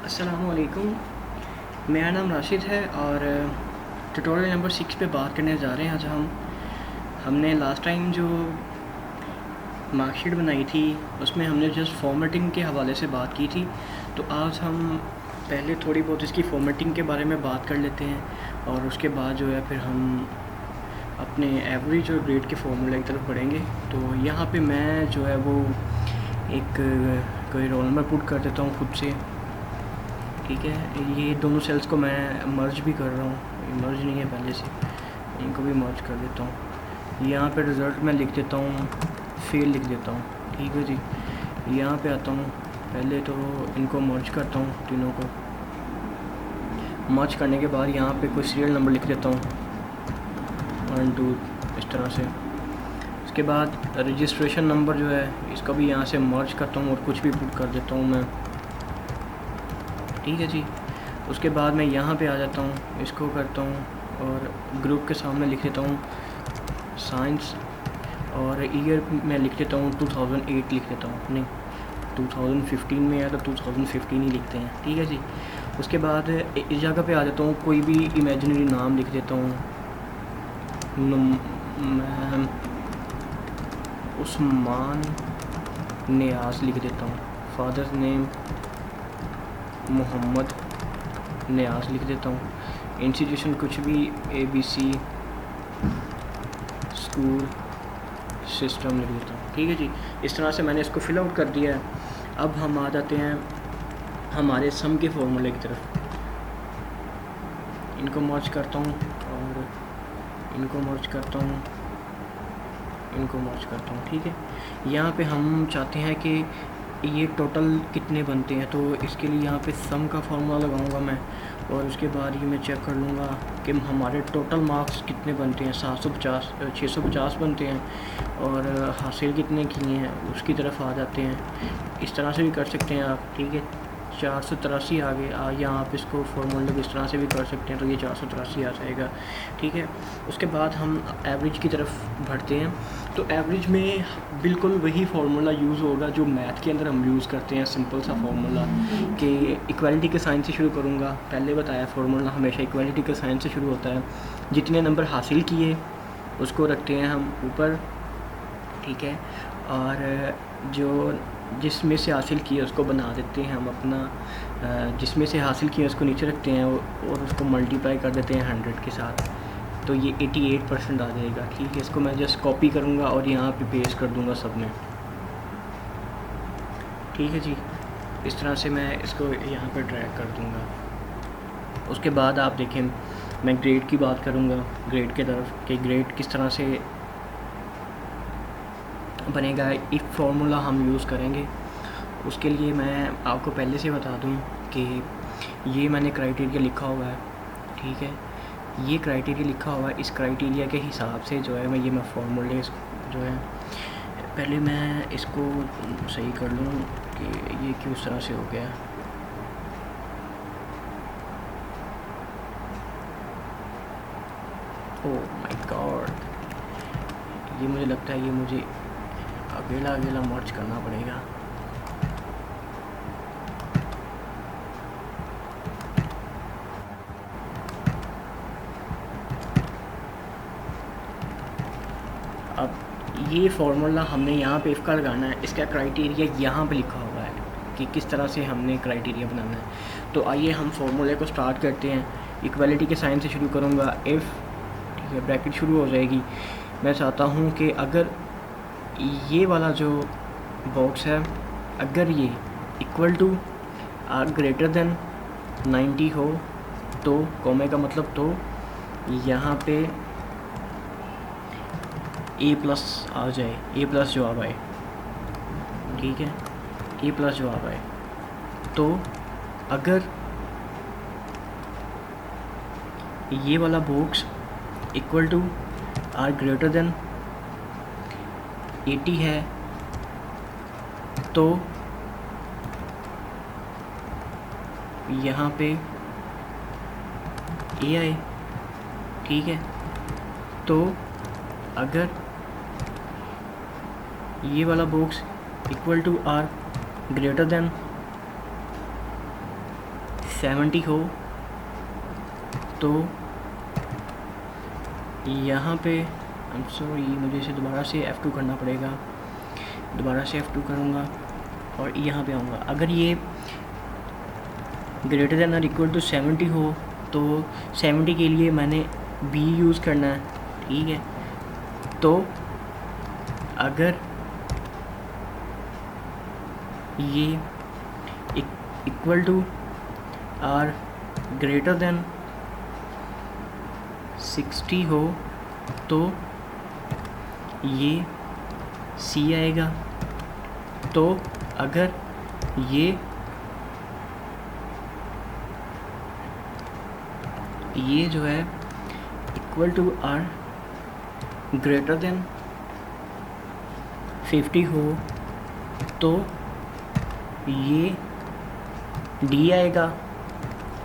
अस्सलामुअलैकुम। मेरा नाम राशिद है और ट्यूटोरियल नंबर 6 पे बात करने जा रहे हैं। आज हमने लास्ट टाइम जो मार्कशीट बनाई थी उसमें हमने जस्ट फॉर्मेटिंग के हवाले से बात की थी। तो आज हम पहले थोड़ी बहुत इसकी फॉर्मेटिंग के बारे में बात कर लेते हैं और उसके बाद जो है फिर हम अपने एवरेज और ग्रेड के फॉर्मूले की तरफ बढ़ेंगे। तो यहाँ पे मैं जो है वो एक कोई रोल नंबर पुट कर देता हूँ खुद से। ठीक है, ये दोनों सेल्स को मैं मर्ज भी कर रहा हूँ, मर्ज नहीं है पहले से, इनको भी मर्ज कर देता हूँ। यहाँ पे रिज़ल्ट मैं लिख देता हूँ, फेल लिख देता हूँ। ठीक है जी, यहाँ पे आता हूँ, पहले तो इनको मर्ज करता हूँ, तीनों को मर्ज करने के बाद यहाँ पे कोई सीरियल नंबर लिख देता हूँ 1 2 इस तरह से। उसके बाद रजिस्ट्रेशन नंबर जो है इसको भी यहाँ से मर्ज करता हूँ और कुछ भी पुट कर देता हूँ मैं। ठीक है जी, उसके बाद मैं यहाँ पे आ जाता हूँ, इसको करता हूँ और ग्रुप के सामने लिख देता हूँ साइंस और ईयर में लिख देता हूँ 2008 लिख देता हूँ, नहीं 2015 में या तो 2015 ही लिखते हैं। ठीक है जी, उसके बाद इस जगह पे आ जाता हूँ, कोई भी इमेजिनरी नाम लिख देता हूँ, मैं उस्मान नियाज़ लिख देता हूँ, फादर्स नेम मोहम्मद नियाज़ लिख देता हूँ, इंस्टीट्यूशन कुछ भी ABC स्कूल सिस्टम लिख देता हूँ। ठीक है जी, इस तरह से मैंने इसको फिल आउट कर दिया है। अब हम आ जाते हैं हमारे सम के फॉर्मूले की तरफ। इनको मर्ज करता हूँ और इनको मर्ज करता हूँ, इनको मर्ज करता हूँ। ठीक है, यहाँ पे हम चाहते हैं कि ये टोटल कितने बनते हैं, तो इसके लिए यहाँ पे सम का फार्मूला लगाऊंगा मैं और उसके बाद ये मैं चेक कर लूँगा कि हमारे टोटल मार्क्स कितने बनते हैं। 750 650 बनते हैं और हासिल कितने किए हैं उसकी तरफ आ जाते हैं। इस तरह से भी कर सकते हैं आप। ठीक है, 483 आ गए, या आप इसको फॉर्मूले को इस तरह से भी कर सकते हैं, तो ये 483 आ जाएगा। ठीक है, उसके बाद हम एवरेज की तरफ बढ़ते हैं। तो एवरेज में बिल्कुल वही फार्मूला यूज़ होगा जो मैथ के अंदर हम यूज़ करते हैं, सिंपल सा फार्मूला कि इक्वालिटी के साइन से शुरू करूँगा। पहले बताया फार्मूला हमेशा इक्वालिटी के साइन से शुरू होता है। जितने नंबर हासिल किए उसको रखते हैं हम ऊपर, ठीक है, और जो जिसमें से हासिल किए उसको बना देते हैं हम अपना, जिसमें से हासिल किए उसको नीचे रखते हैं और उसको मल्टीप्लाई कर देते हैं 100 के साथ, तो ये 88% आ जाएगा। ठीक है, इसको मैं जस्ट कॉपी करूँगा और यहाँ पे पेस्ट कर दूँगा सब में। ठीक है जी, इस तरह से मैं इसको यहाँ पर ड्रैग कर दूँगा। उसके बाद आप देखें, मैं ग्रेड की बात करूँगा, ग्रेड के तरफ कि ग्रेड किस तरह से बनेगा। इफ़ फार्मूला हम यूज़ करेंगे, उसके लिए मैं आपको पहले से बता दूं कि ये मैंने क्राइटेरिया लिखा हुआ है। ठीक है, ये क्राइटेरिया लिखा हुआ है, इस क्राइटेरिया के हिसाब से जो है मैं फार्मूले जो है, पहले मैं इसको सही कर लूँ कि ये क्यों इस तरह से हो गया। ओह माय गॉड, ये मुझे लगता है ये मुझे अकेला मर्ज करना पड़ेगा। अब ये फार्मूला हमने यहाँ पे इसका लगाना है, इसका क्राइटेरिया यहाँ पे लिखा हुआ है कि किस तरह से हमने क्राइटेरिया बनाना है। तो आइए हम फार्मूले को स्टार्ट करते हैं। इक्वालिटी के साइन से शुरू करूँगा, इफ़, ठीक है, ब्रैकेट शुरू हो जाएगी। मैं चाहता हूँ कि अगर ये वाला जो बॉक्स है, अगर ये equal to or greater than 90 हो तो कॉमे का मतलब, तो यहाँ पे A+ आ जाए, A+ जवाब आए। ठीक है, A+ जवाब आए। तो अगर ये वाला box equal to or greater than 80 है तो यहाँ पे A आए। ठीक है, तो अगर ये वाला box equal to or greater than 70 हो तो यहाँ पे आई एम सॉरी, मुझे इसे दोबारा से F2 करना पड़ेगा, दोबारा से F2 करूँगा और यहाँ पे आऊँगा। अगर ये ग्रेटर देन और इक्वल टू 70 हो तो 70 के लिए मैंने B यूज़ करना है, ठीक है। तो अगर ये इक्वल टू और ग्रेटर देन 60 हो तो ये C आएगा। तो अगर ये जो है equal to or greater than 50 हो तो ये डी आएगा,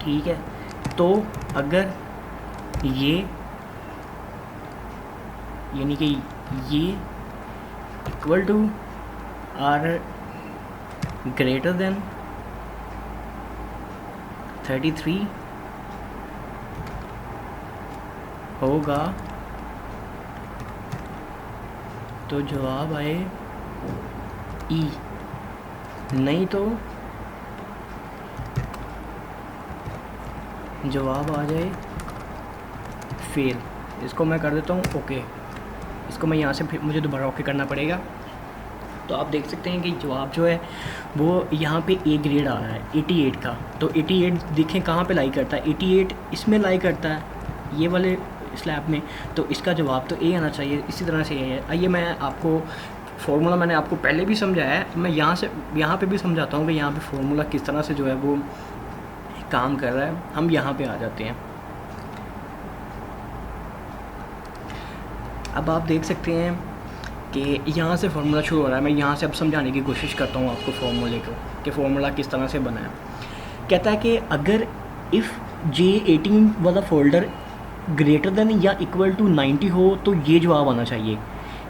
ठीक है। तो अगर ये यानी कि ये equal to or greater than 33 होगा तो जवाब आए ई, नहीं तो जवाब आ जाए फेल। इसको मैं कर देता हूँ ओके, इसको मैं यहाँ से फिर मुझे दोबारा ओके करना पड़ेगा। तो आप देख सकते हैं कि जवाब जो है वो यहाँ पे ए ग्रेड आ रहा है 88 का। तो 88 देखें कहाँ पे लाई करता है, 88 इसमें लाई करता है, ये वाले स्लैब में। तो इसका जवाब तो ए आना चाहिए, इसी तरह से ए है। आइए मैं आपको फार्मूला मैंने आपको पहले भी समझाया है, मैं यहाँ पे भी समझाता हूँ कि यहाँ पे फार्मूला किस तरह से जो है वो काम कर रहा है। हम यहाँ पे आ जाते हैं। अब आप देख सकते हैं कि यहाँ से फार्मूला शुरू हो रहा है। मैं यहाँ से अब समझाने की कोशिश करता हूँ आपको फार्मूले को कि फार्मूला किस तरह से बना है। कहता है कि अगर इफ़ J18 वाला फोल्डर ग्रेटर देन या इक्वल टू 90 हो तो ये जवाब आना चाहिए।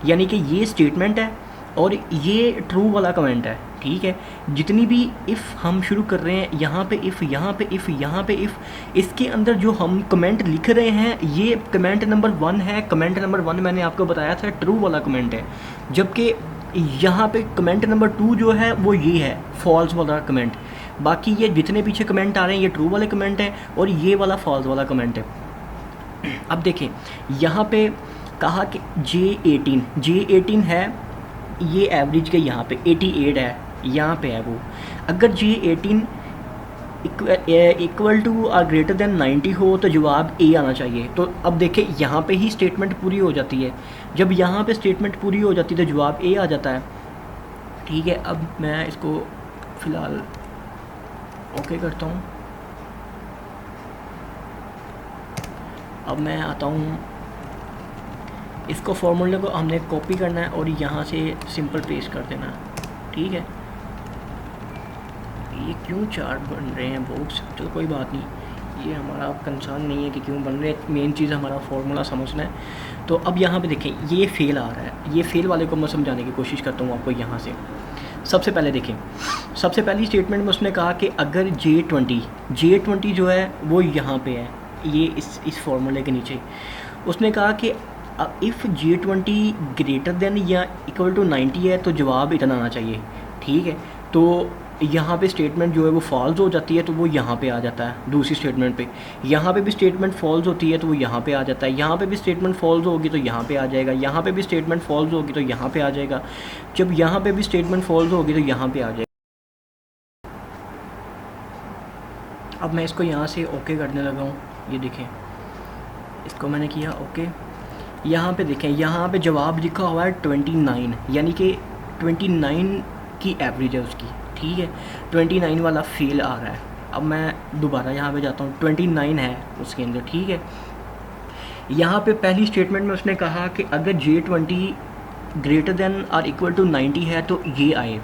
यानी कि ये स्टेटमेंट है और ये ट्रू वाला कमेंट है, ठीक है। जितनी भी इफ़ हम शुरू कर रहे हैं, यहाँ पे इफ़, यहाँ पे इफ़, यहाँ पे इफ़, इसके अंदर जो हम कमेंट लिख रहे हैं ये कमेंट नंबर 1 है। कमेंट नंबर 1 मैंने आपको बताया था ट्रू वाला कमेंट है, जबकि यहाँ पे कमेंट नंबर 2 जो है वो ये है फॉल्स वाला कमेंट। बाकी ये जितने पीछे कमेंट आ रहे हैं ये ट्रू वाले कमेंट है और ये वाला फॉल्स वाला कमेंट है। अब देखें यहाँ पे कहा कि J18 है, ये एवरेज के यहाँ पे 88 है, यहाँ पे है वो। अगर J18 इक्वल टू और ग्रेटर देन 90 हो तो जवाब ए आना चाहिए। तो अब देखें यहाँ पे ही स्टेटमेंट पूरी हो जाती है। जब यहाँ पे स्टेटमेंट पूरी हो जाती है तो जवाब ए आ जाता है, ठीक है। अब मैं इसको फ़िलहाल ओके करता हूँ। अब मैं आता हूँ, इसको फॉर्मूले को हमने कॉपी करना है और यहाँ से सिंपल पेस्ट कर देना है, ठीक है। ये क्यों 4 बन रहे हैं बॉक्स, चलो कोई बात नहीं, ये हमारा कंसर्न नहीं है कि क्यों बन रहे हैं, मेन चीज़ हमारा फार्मूला समझना है। तो अब यहाँ पे देखें ये फेल आ रहा है, ये फेल वाले को मैं समझाने की कोशिश करता हूँ आपको। यहाँ से सबसे पहले देखें, सबसे पहली स्टेटमेंट में उसने कहा कि अगर J20 जो है वो यहाँ पे है, ये इस फार्मूले के नीचे उसने कहा कि इफ़ J20 ग्रेटर देन या इक्वल टू 90 है तो जवाब इतना आना चाहिए, ठीक है। तो यहाँ पे स्टेटमेंट जो है वो फॉल्स हो जाती है तो वो यहाँ पे आ जाता है दूसरी स्टेटमेंट पे। यहाँ पे भी स्टेटमेंट फॉल्स होती है तो वो यहाँ पे आ जाता है। यहाँ पे भी स्टेटमेंट फॉल्स होगी तो यहाँ पे आ जाएगा। यहाँ पे भी स्टेटमेंट फॉल्स होगी तो यहाँ पे आ जाएगा। जब यहाँ पे भी स्टेटमेंट फॉल्स होगी तो यहाँ पे आ जाएगा। अब मैं इसको यहाँ से ओके करने लगा हूँ, ये देखें, इसको मैंने किया ओके। यहाँ पे देखें, यहाँ पे जवाब लिखा हुआ है 29, यानी कि 29 की एवरेज है उसकी, ठीक है। 29 वाला फेल आ रहा है। अब मैं दोबारा यहाँ पे जाता हूँ, 29 है उसके अंदर, ठीक है। यहाँ पे पहली स्टेटमेंट में उसने कहा कि अगर J20 ग्रेटर देन और इक्वल टू 90 है तो ये आए।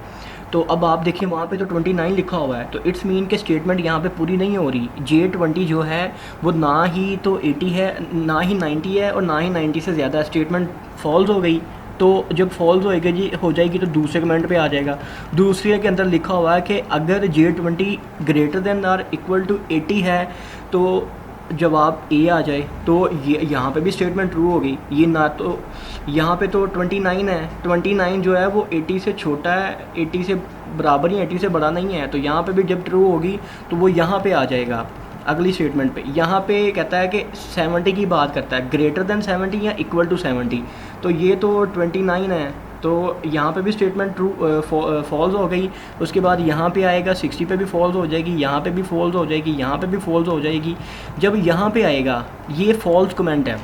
तो अब आप देखिए वहाँ पे तो 29 लिखा हुआ है, तो इट्स मीन के स्टेटमेंट यहाँ पे पूरी नहीं हो रही। J20 जो है वो ना ही तो 80 है, ना ही 90 है और ना ही 90 से ज़्यादा। स्टेटमेंट फॉल्स हो गई, तो जब फॉल्स होएगा जी हो जाएगी तो दूसरे कमेंट पे आ जाएगा। दूसरे के अंदर लिखा हुआ है कि अगर J20 ग्रेटर देन और इक्वल टू 80 है तो जवाब ए आ जाए, तो ये यहाँ पे भी स्टेटमेंट ट्रू होगी। ये ना तो यहाँ पे तो 29 है, 29 जो है वो 80 से छोटा है, 80 से बराबर ही, 80 से बड़ा नहीं है, तो यहाँ पे भी जब ट्रू होगी तो वो यहाँ पे आ जाएगा अगली स्टेटमेंट पे। यहाँ पे कहता है कि 70 की बात करता है, ग्रेटर देन 70 या इक्वल टू 70, तो ये तो 29 है, तो यहाँ पे भी स्टेटमेंट ट्रू फॉल्स हो गई। उसके बाद यहाँ पे आएगा 60 पे भी फॉल्स हो जाएगी, यहाँ पे भी फॉल्स हो जाएगी, यहाँ पे भी फॉल्स हो जाएगी। जब यहाँ पे आएगा ये फॉल्स कमेंट है,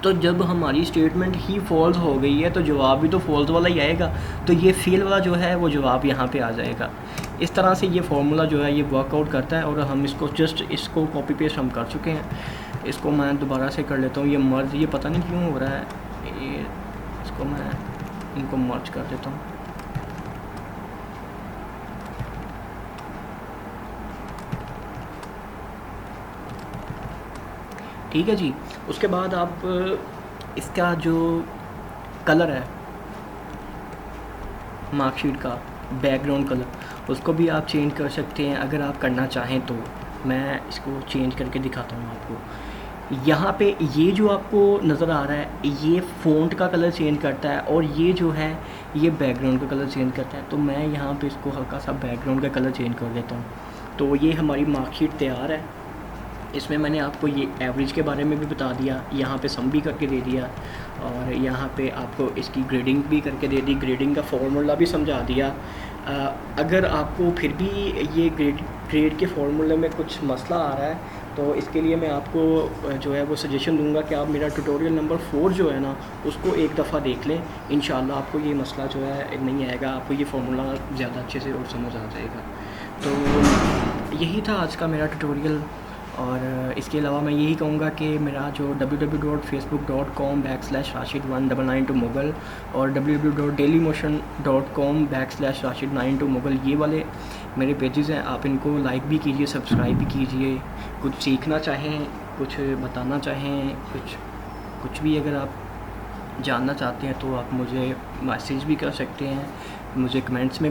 तो जब हमारी स्टेटमेंट ही फॉल्स हो गई है तो जवाब भी तो फॉल्स वाला ही आएगा, तो ये फेल वाला जो है वो जवाब यहाँ पे आ जाएगा। इस तरह से ये फार्मूला जो है ये वर्कआउट करता है, और हम इसको जस्ट इसको कॉपी पेस्ट हम कर चुके हैं। इसको मैं दोबारा से कर लेता हूँ, ये मर्ज ये पता नहीं क्यों हो रहा है, ये इसको मैं इनको मर्ज कर देता हूँ। ठीक है जी। उसके बाद आप इसका जो कलर है मार्कशीट का बैकग्राउंड कलर, उसको भी आप चेंज कर सकते हैं अगर आप करना चाहें तो। मैं इसको चेंज करके दिखाता हूँ आपको। यहाँ पे ये जो आपको नज़र आ रहा है ये फ़ॉन्ट का कलर चेंज करता है, और ये जो है ये बैकग्राउंड का कलर चेंज करता है। तो मैं यहाँ पे इसको हल्का सा बैकग्राउंड का कलर चेंज कर देता हूँ। तो ये हमारी मार्कशीट तैयार है। इसमें मैंने आपको ये एवरेज के बारे में भी बता दिया, यहाँ पे सम भी करके दे दिया, और यहाँ पे आपको इसकी ग्रेडिंग भी करके दे दी, ग्रेडिंग का फॉर्मूला भी समझा दिया। अगर आपको फिर भी ये ग्रेड के फार्मूले में कुछ मसला आ रहा है तो इसके लिए मैं आपको जो है वो सजेशन दूंगा कि आप मेरा ट्यूटोरियल नंबर 4 जो है ना उसको एक दफ़ा देख लें। इंशाल्लाह आपको ये मसला जो है नहीं आएगा, आपको ये फार्मूला ज़्यादा अच्छे से और समझ आ जाएगा। तो यही था आज का मेरा ट्यूटोरियल, और इसके अलावा मैं यही कहूँगा कि मेरा जो www.facebook.com/rashid1992mughal और www.dailymotion.com/rashid92mughal ये वाले मेरे पेजेस हैं। आप इनको लाइक भी कीजिए, सब्सक्राइब भी कीजिए। कुछ सीखना चाहें, कुछ बताना चाहें, कुछ भी अगर आप जानना चाहते हैं तो आप मुझे मैसेज भी कर सकते हैं, मुझे कमेंट्स में